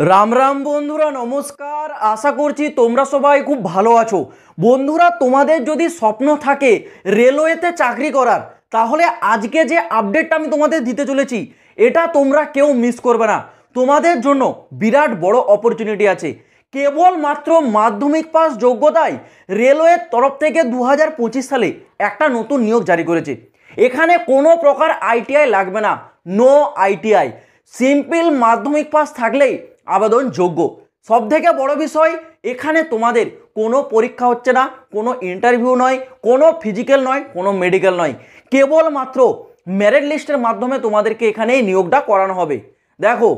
রাম রাম বন্ধুরা, নমস্কার। আশা করছি তোমরা সবাই খুব ভালো আছো। বন্ধুরা, তোমাদের যদি স্বপ্ন থাকে রেলওয়েতে চাকরি করার, তাহলে আজকে যে আপডেটটা আমি তোমাদের দিতে চলেছি এটা তোমরা কেউ মিস করবে না। তোমাদের জন্য বিরাট বড় অপরচুনিটি আছে। কেবলমাত্র মাধ্যমিক পাস যোগ্যতায় রেলওয়ের তরফ থেকে 2025 সালে একটা নতুন নিয়োগ জারি করেছে। এখানে কোনো প্রকার আইটিআই লাগবে না, নো আইটিআই, সিম্পল মাধ্যমিক পাস থাকলেই আবেদন যোগ্য। সব থেকে বড় বিষয়, এখানে তোমাদের কোনো পরীক্ষা হচ্ছে না, কোনো ইন্টারভিউ নয়, কোনো ফিজিক্যাল নয়, কোনো মেডিকেল নয়, কেবলমাত্র মেরিট লিস্টের মাধ্যমে তোমাদেরকে এখানে নিয়োগটা করানো হবে। দেখো,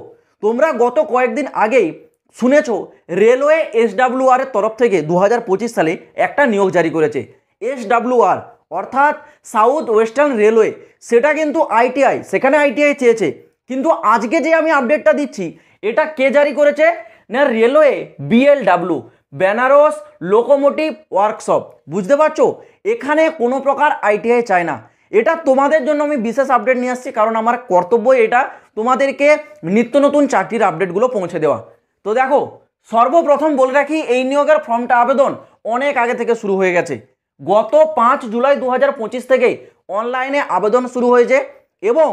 তোমরা গত কয়েকদিন আগেই শুনেছ রেলওয়ে এসডাব্লিউআর এর তরফ থেকে 2025 সালে একটা নিয়োগ জারি করেছে। এসডাব্লিউআর অর্থাৎ সাউথ ওয়েস্টার্ন রেলওয়ে, সেটা কিন্তু আইটিআই, সেখানে আইটিআই চেয়েছে। কিন্তু আজকে যে আমি আপডেটটা দিচ্ছি এটা কে জারি করেছে না, railway BLW, Benaras locomotive workshop. বুঝতে পারছো, এখানে কোনো প্রকার আইটিআই চায় না। এটা তোমাদের জন্য আমি বিশেষ আপডেট নিয়ে আসছি, কারণ আমার কর্তব্য এটা তোমাদেরকে নিত্য নতুন চাকরির আপডেটগুলো পৌঁছে দেওয়া। তো দেখো, সর্বপ্রথম বলে রাখি, এই নিয়োগের ফর্মটা আবেদন অনেক আগে থেকে শুরু হয়ে গেছে। গত 5 জুলাই 2025 থেকে অনলাইনে আবেদন শুরু হয়েছে এবং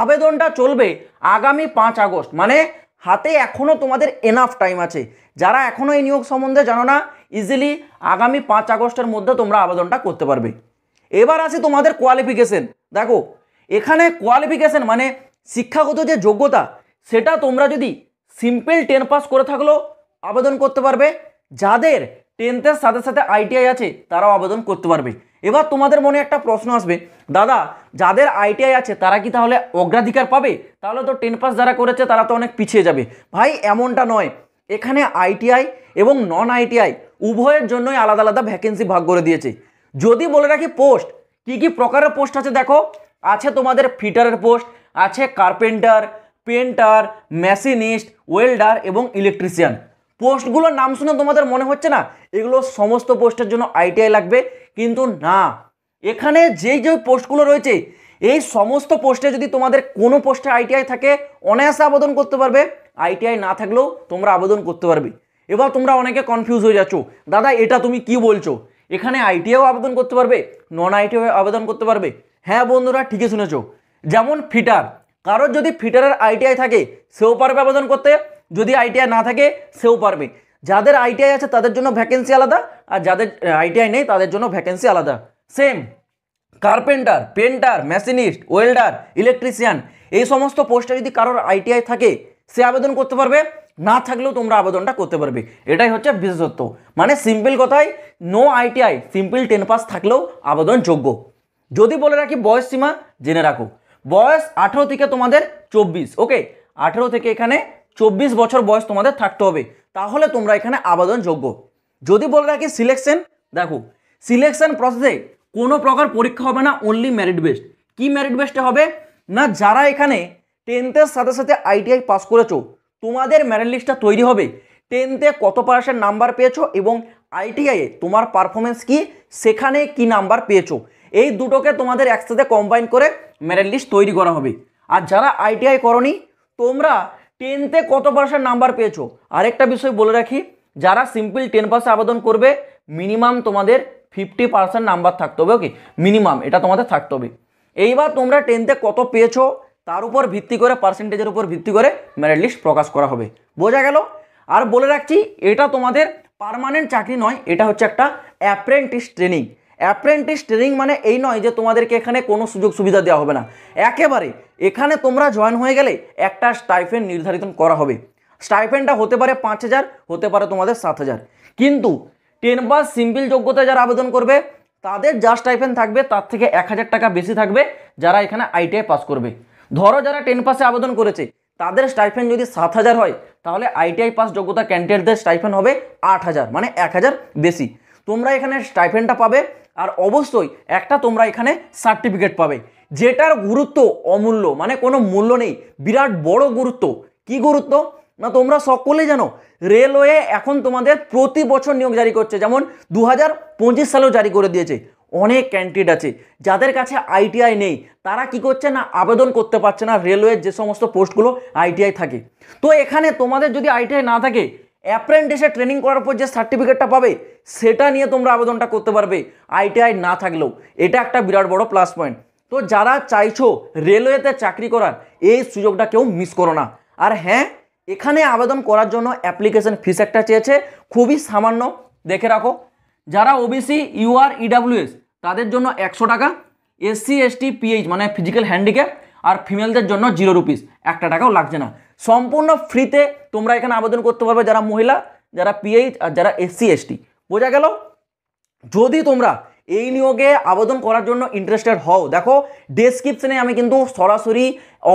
আবেদনটা চলবে আগামী 5 আগস্ট। মানে হাতে এখনও তোমাদের এনাফ টাইম আছে। যারা এখনও এই নিয়োগ সম্বন্ধে জানো না, ইজিলি আগামী 5 আগস্টের মধ্যে তোমরা আবেদনটা করতে পারবে। এবার আসি তোমাদের কোয়ালিফিকেশন। দেখো, এখানে কোয়ালিফিকেশন মানে শিক্ষাগত যে যোগ্যতা, সেটা তোমরা যদি সিম্পল 10 পাস করে থাকলেও আবেদন করতে পারবে। যাদের 10th-এর সাথে সাথে আইটিআই আছে তারাও আবেদন করতে পারবে। এবার তোমাদের মনে একটা প্রশ্ন আসবে, দাদা যাদের আইটিআই আছে তারা কি তাহলে অগ্রাধিকার পাবে? তাহলে তো 10 পাস যারা করেছে তারা তো অনেক পিছিয়ে যাবে। ভাই, এমনটা নয়। এখানে আইটিআই এবং নন আইটিআই উভয়ের জন্যই আলাদা আলাদা ভ্যাকেন্সি ভাগ করে দিয়েছে। যদি বলে রাখি পোস্ট, কি কি প্রকারের পোস্ট আছে দেখো, আছে তোমাদের ফিটারের পোস্ট, আছে কার্পেন্টার, পেন্টার, মেশিনিস্ট, ওয়েল্ডার এবং ইলেকট্রিশিয়ান। পোস্টগুলোর নাম শুনে তোমাদের মনে হচ্ছে না এগুলো সমস্ত পোস্টের জন্য আইটিআই লাগবে, কিন্তু না। এখানে যেই যে পোস্টগুলো রয়েছে, এই সমস্ত পোস্টে যদি তোমাদের কোনো পোস্টে আইটিআই থাকে অনায়াসে আবেদন করতে পারবে, আইটিআই না থাকলেও তোমরা আবেদন করতে পারবে। এবার তোমরা অনেকে কনফিউজ হয়ে যাচ্ছ, দাদা এটা তুমি কি বলছো, এখানে আইটিআইও আবেদন করতে পারবে, নন আইটিআই আবেদন করতে পারবে? হ্যাঁ বন্ধুরা, ঠিকই শুনেছ। যেমন ফিটার, কারোর যদি ফিটারের আইটিআই থাকে সেও পারবে আবেদন করতে, যদি আইটিআই না থাকে সেও পারবে। যাদের আইটিআই আছে তাদের জন্য ভ্যাকেন্সি আলাদা, আর যাদের আইটিআই নেই তাদের জন্য ভ্যাকেন্সি আলাদা। Same carpenter, painter, machinist, welder, electrician, এই সমস্ত পোস্টে যদি কারোর আইটিআই থাকে সে আবেদন করতে পারবে, না থাকলেও তোমরা আবেদনটা করতে পারবে। এটাই হচ্ছে বিশেষত্ব। মানে সিম্পল কথায়, নো আইটিআই, সিম্পল 10 পাস থাকলেও আবেদন যোগ্য। যদি বলে রাখি বয়স সীমা, জেনে রাখো, বয়স 18 থেকে তোমাদের 24। ওকে, 18 থেকে এখানে 24 বছর বয়স তোমাদের থাকতে হবে, তাহলে তোমরা এখানে আবেদন যোগ্য। যদি বলে রাখি সিলেকশন, দেখো সিলেকশন প্রসেসে কোনো প্রকার পরীক্ষা হবে না, অনলি মেরিট বেস্ট। কি মেরিট বেস্টে হবে না, যারা এখানে 10th-এর সাথে সাথে আইটিআই পাস করেছো তোমাদের মেরিট লিস্টটা তৈরি হবে 10th-এ কত পার্সেন্ট নাম্বার পেয়েছো এবং আইটিআইয়ে তোমার পারফরমেন্স কি, সেখানে কি নাম্বার পেয়েছো, এই দুটোকে তোমাদের একসাথে কম্বাইন করে মেরিট লিস্ট তৈরি করা হবে। আর যারা আইটিআই করনি, তোমরা 10th-এ কত পার্সেন্ট নাম্বার পেয়েছো। আরেকটা বিষয় বলে রাখি, যারা সিম্পল 10 পাসে আবেদন করবে মিনিমাম তোমাদের 50% নাম্বার থাকতে হবে। ওকে, মিনিমাম এটা তোমাদের থাকতে হবে। এইবার তোমরা 10th-এ কত পেয়েছো তার উপর ভিত্তি করে, পার্সেন্টেজের উপর ভিত্তি করে মেরিট লিস্ট প্রকাশ করা হবে। বোঝা গেল? আর বলে রাখছি, এটা তোমাদের পার্মানেন্ট চাকরি নয়, এটা হচ্ছে একটা অ্যাপ্রেন্টিস ট্রেনিং। অ্যাপ্রেন্টিস ট্রেনিং মানে এই নয় যে তোমাদেরকে এখানে কোনো সুযোগ সুবিধা দেওয়া হবে না, একেবারে এখানে তোমরা জয়েন হয়ে গেলে একটা স্টাইপেন্ড নির্ধারিত করা হবে। স্টাইপেন্ডটা হতে পারে 5,000, হতে পারে তোমাদের 7,000। কিন্তু 10 পাস সিম্পল যোগ্যতায় যারা আবেদন করবে তাদের যা স্টাইপেন্ড থাকবে তার থেকে 1,000 টাকা বেশি থাকবে যারা এখানে আইটিআই পাস করবে। ধরো যারা 10 পাসে আবেদন করেছে তাদের স্টাইপেন্ড যদি 7,000 হয়, তাহলে আইটিআই পাস যোগ্যতা ক্যান্ডিডেটদের স্টাইপেন্ড হবে 8,000, মানে 1,000 বেশি। তোমরা এখানে স্টাইপেন্ডটা পাবে, আর অবশ্যই একটা তোমরা এখানে সার্টিফিকেট পাবে, যেটার গুরুত্ব অমূল্য, মানে কোনো মূল্য নেই, বিরাট বড় গুরুত্ব। কি গুরুত্ব না, তোমরা সকলেই জানো রেলওয়ে এখন তোমাদের প্রতি বছর নিয়োগ জারি করছে, যেমন 2025 সালেও জারি করে দিয়েছে। অনেক ক্যান্ডিডেট আছে যাদের কাছে আইটিআই নেই, তারা কি করছে না আবেদন করতে পারছে না রেলওয়ের যে সমস্ত পোস্টগুলো আইটিআই থাকে। তো এখানে তোমাদের যদি আইটিআই না থাকে, অ্যাপ্রেন্টিসে ট্রেনিং করার পর যে সার্টিফিকেটটা পাবে সেটা নিয়ে তোমরা আবেদনটা করতে পারবে আইটিআই না থাকলেও। এটা একটা বিরাট বড় প্লাস পয়েন্ট। তো যারা চাইছো রেলওয়েতে চাকরি করার, এই সুযোগটা কেউ মিস করো না। আর হ্যাঁ, এখানে আবেদন করার জন্য অ্যাপ্লিকেশন ফিস একটা চেয়েছে, খুবই সামান্য, দেখে রাখো। যারা ওবিসি ইউআর ইডাব্লিউএস তাদের জন্য 100 টাকা, এসসি এসটি পিএইচ মানে ফিজিক্যাল হ্যান্ডিক্যাপ আর ফিমেলদের জন্য 0 রুপিস, 1 টাকাও লাগছে না, সম্পূর্ণ ফ্রিতে তোমরা এখানে আবেদন করতে পারবে, যারা মহিলা, যারা পিএইচ আর যারা এসসি এসটি। বোঝা গেল? যদি তোমরা এই নিয়োগে আবেদন করার জন্য ইন্টারেস্টেড হও, দেখো ডেসক্রিপশনে আমি কিন্তু সরাসরি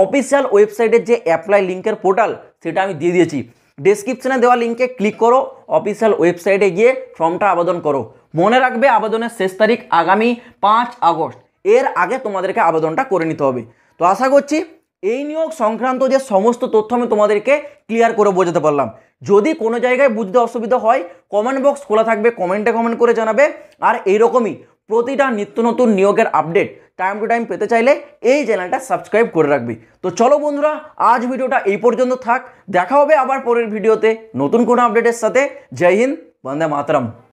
অফিসিয়াল ওয়েবসাইটের যে অ্যাপ্লাই লিঙ্কের পোর্টাল সেটা আমি দিয়ে দিয়েছি। ডেসক্রিপশনে দেওয়া লিঙ্কে ক্লিক করো, অফিসিয়াল ওয়েবসাইটে গিয়ে ফর্মটা আবেদন করো। মনে রাখবে আবেদনের শেষ তারিখ আগামী 5 আগস্ট, এর আগে তোমাদেরকে আবেদনটা করে নিতে হবে। তো আশা করছি এই নিয়োগ সংক্রান্ত যে সমস্ত তথ্য আমি তোমাদেরকে ক্লিয়ার করে বোঝাতে পারলাম। যদি কোনো জায়গায় বুঝতে অসুবিধা হয়, কমেন্ট বক্স খোলা থাকবে, কমেন্টে কমেন্ট করে জানাবে। আর এইরকমই প্রতিটা নিত্য নতুন নিয়োগের আপডেট টাইম টু টাইম পেতে চাইলে এই চ্যানেলটা সাবস্ক্রাইব করে রাখবি। তো চলো বন্ধুরা, আজ ভিডিওটা এই পর্যন্ত থাক, দেখা হবে আবার পরের ভিডিওতে নতুন কোনো আপডেটের সাথে। জয় হিন্দ, বন্দে মাতরম।